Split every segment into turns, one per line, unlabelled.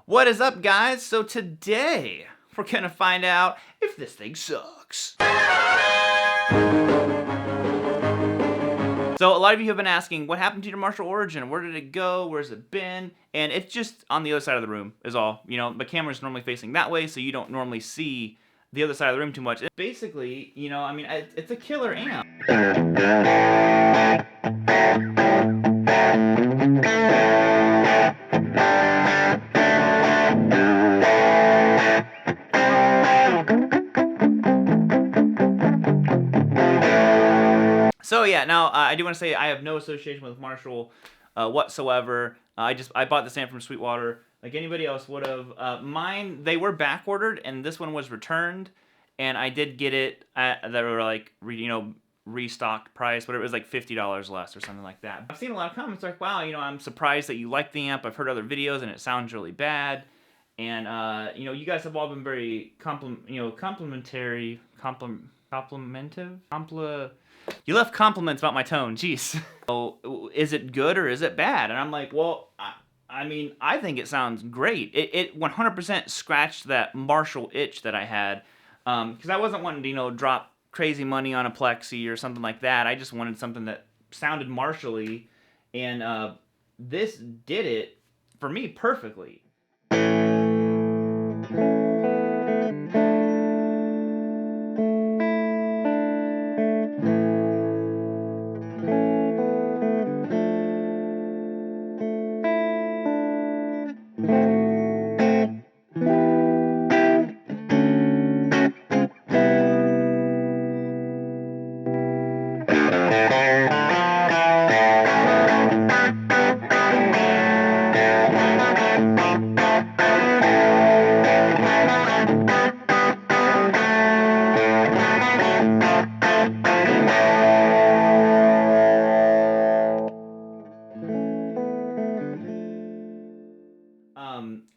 What is up, guys? So today we're gonna find out if this thing sucks. So a lot of you have been asking, what happened to your Marshall Origin? Where did it go? Where's it been? And it's just on the other side of the room is all. You know, the camera's normally facing that way, so you don't normally see the other side of the room too much. Basically, you know, I mean, it's a killer amp. So yeah, now I do want to say I have no association with Marshall whatsoever. I bought this amp from Sweetwater, like anybody else would have. Mine, they were back ordered, and this one was returned, and I did get it at, they were like restocked price, whatever. It was like $50 less or something like that. I've seen a lot of comments like, wow, you know, I'm surprised that you like the amp. I've heard other videos and it sounds really bad, and you know, you guys have all been very complimentary. You left compliments about my tone, jeez. So, is it good or is it bad? And I'm like, well, I mean, I think it sounds great. It 100% scratched that Marshall itch that I had, because I wasn't wanting to, you know, drop crazy money on a Plexi or something like that. I just wanted something that sounded Marshall-y, and this did it for me perfectly.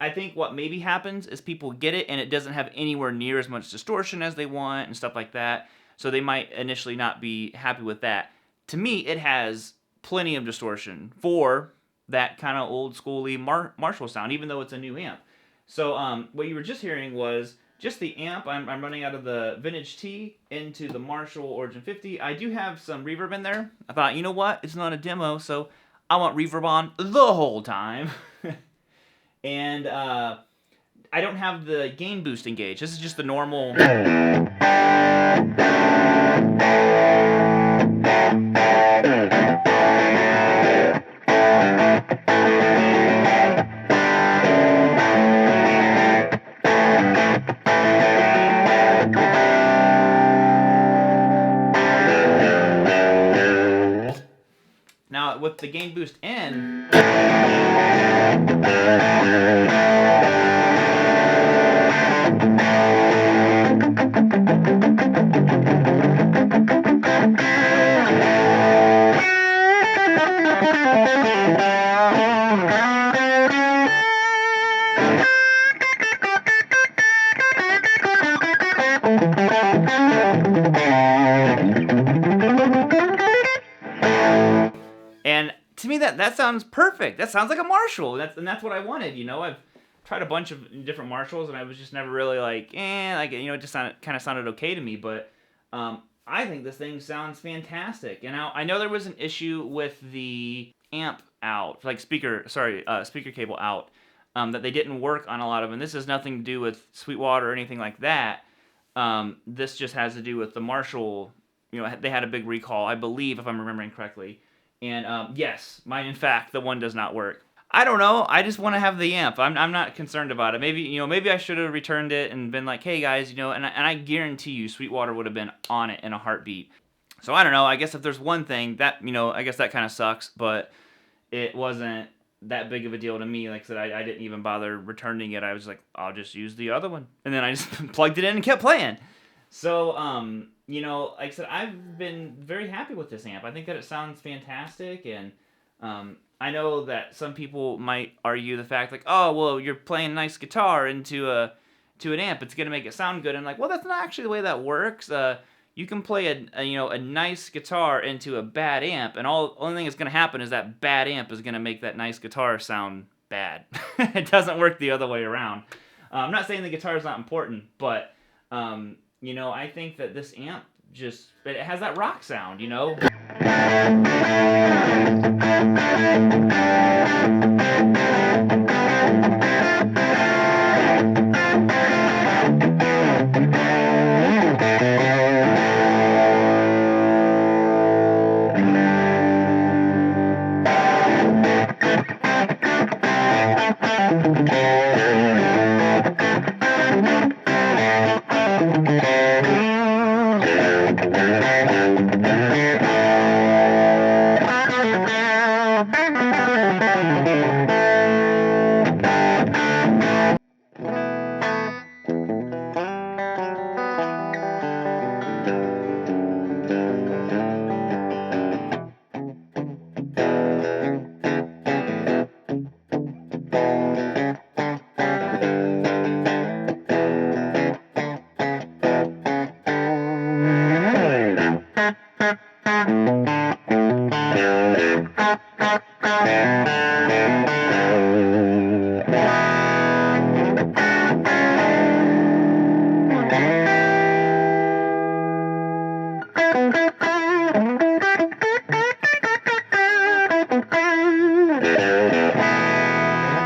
I think what maybe happens is people get it and it doesn't have anywhere near as much distortion as they want and stuff like that, so they might initially not be happy with that. To me, it has plenty of distortion for that kind of old schooly Marshall sound, even though it's a new amp. So what you were just hearing was just the amp. I'm running out of the Vintage T into the Marshall Origin 50. I do have some reverb in there. I thought, you know what? It's not a demo, so I want reverb on the whole time. And I don't have the gain boost engaged. This is just the normal. Now with the gain boost in. And to me, that sounds perfect. That sounds like a Marshall. That's what I wanted. You know, I've tried a bunch of different Marshalls, and I was just never really like, you know, it just kind of sounded okay to me. But I think this thing sounds fantastic. And now I know there was an issue with the amp out, like speaker cable out, that they didn't work on a lot of them. This has nothing to do with Sweetwater or anything like that. This just has to do with the Marshall. You know, they had a big recall, I believe, if I'm remembering correctly. And yes, mine, in fact, the one does not work. I don't know. I just want to have the amp. I'm not concerned about it. Maybe I should have returned it and been like, hey guys, you know, and I guarantee you, Sweetwater would have been on it in a heartbeat. So I don't know. I guess if there's one thing that, you know, I guess that kind of sucks, but it wasn't that big of a deal to me. Like I said, I didn't even bother returning it. I was like, I'll just use the other one, and then I just plugged it in and kept playing. So, you know, like I said, I've been very happy with this amp. I think that it sounds fantastic, and I know that some people might argue the fact like, oh, well, you're playing a nice guitar into an amp, it's gonna make it sound good. And like, well, that's not actually the way that works. You can play a nice guitar into a bad amp, and only thing that's gonna happen is that bad amp is gonna make that nice guitar sound bad. It doesn't work the other way around. I'm not saying the guitar is not important, but you know, I think that this amp it has that rock sound, you know.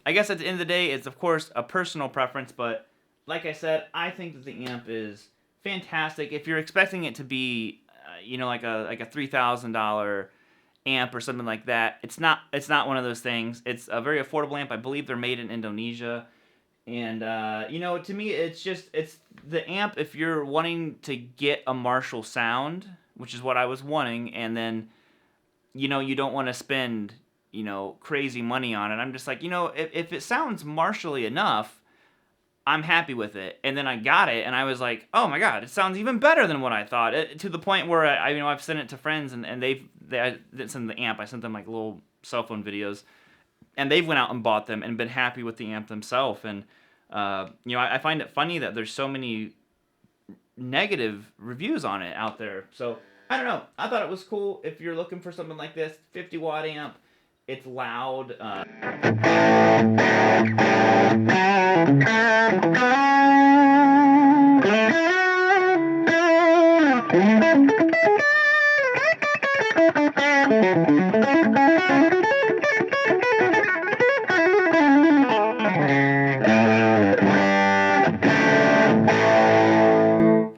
I guess at the end of the day, it's of course a personal preference, but like I said, I think that the amp is fantastic. If you're expecting it to be, you know, like a $3,000 amp or something like that, it's not. It's not one of those things. It's a very affordable amp. I believe they're made in Indonesia, and you know, to me, it's the amp. If you're wanting to get a Marshall sound, which is what I was wanting, and then you know, you don't want to spend, you know, crazy money on it. I'm just like, you know, if it sounds Marshall-y enough, I'm happy with it. And then I got it, and I was like, oh my god, it sounds even better than what I thought. To the point where I you know, I've sent it to friends, and I didn't send the amp. I sent them like little cell phone videos, and they've went out and bought them and been happy with the amp themselves. And you know, I find it funny that there's so many negative reviews on it out there. So I don't know. I thought it was cool. If you're looking for something like this, 50-watt amp, it's loud.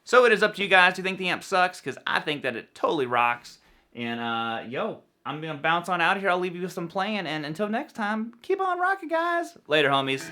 So it is up to you guys who think the amp sucks, because I think that it totally rocks. And yo, I'm gonna bounce on out of here. I'll leave you with some playing, and until next time, keep on rocking, guys. Later, homies.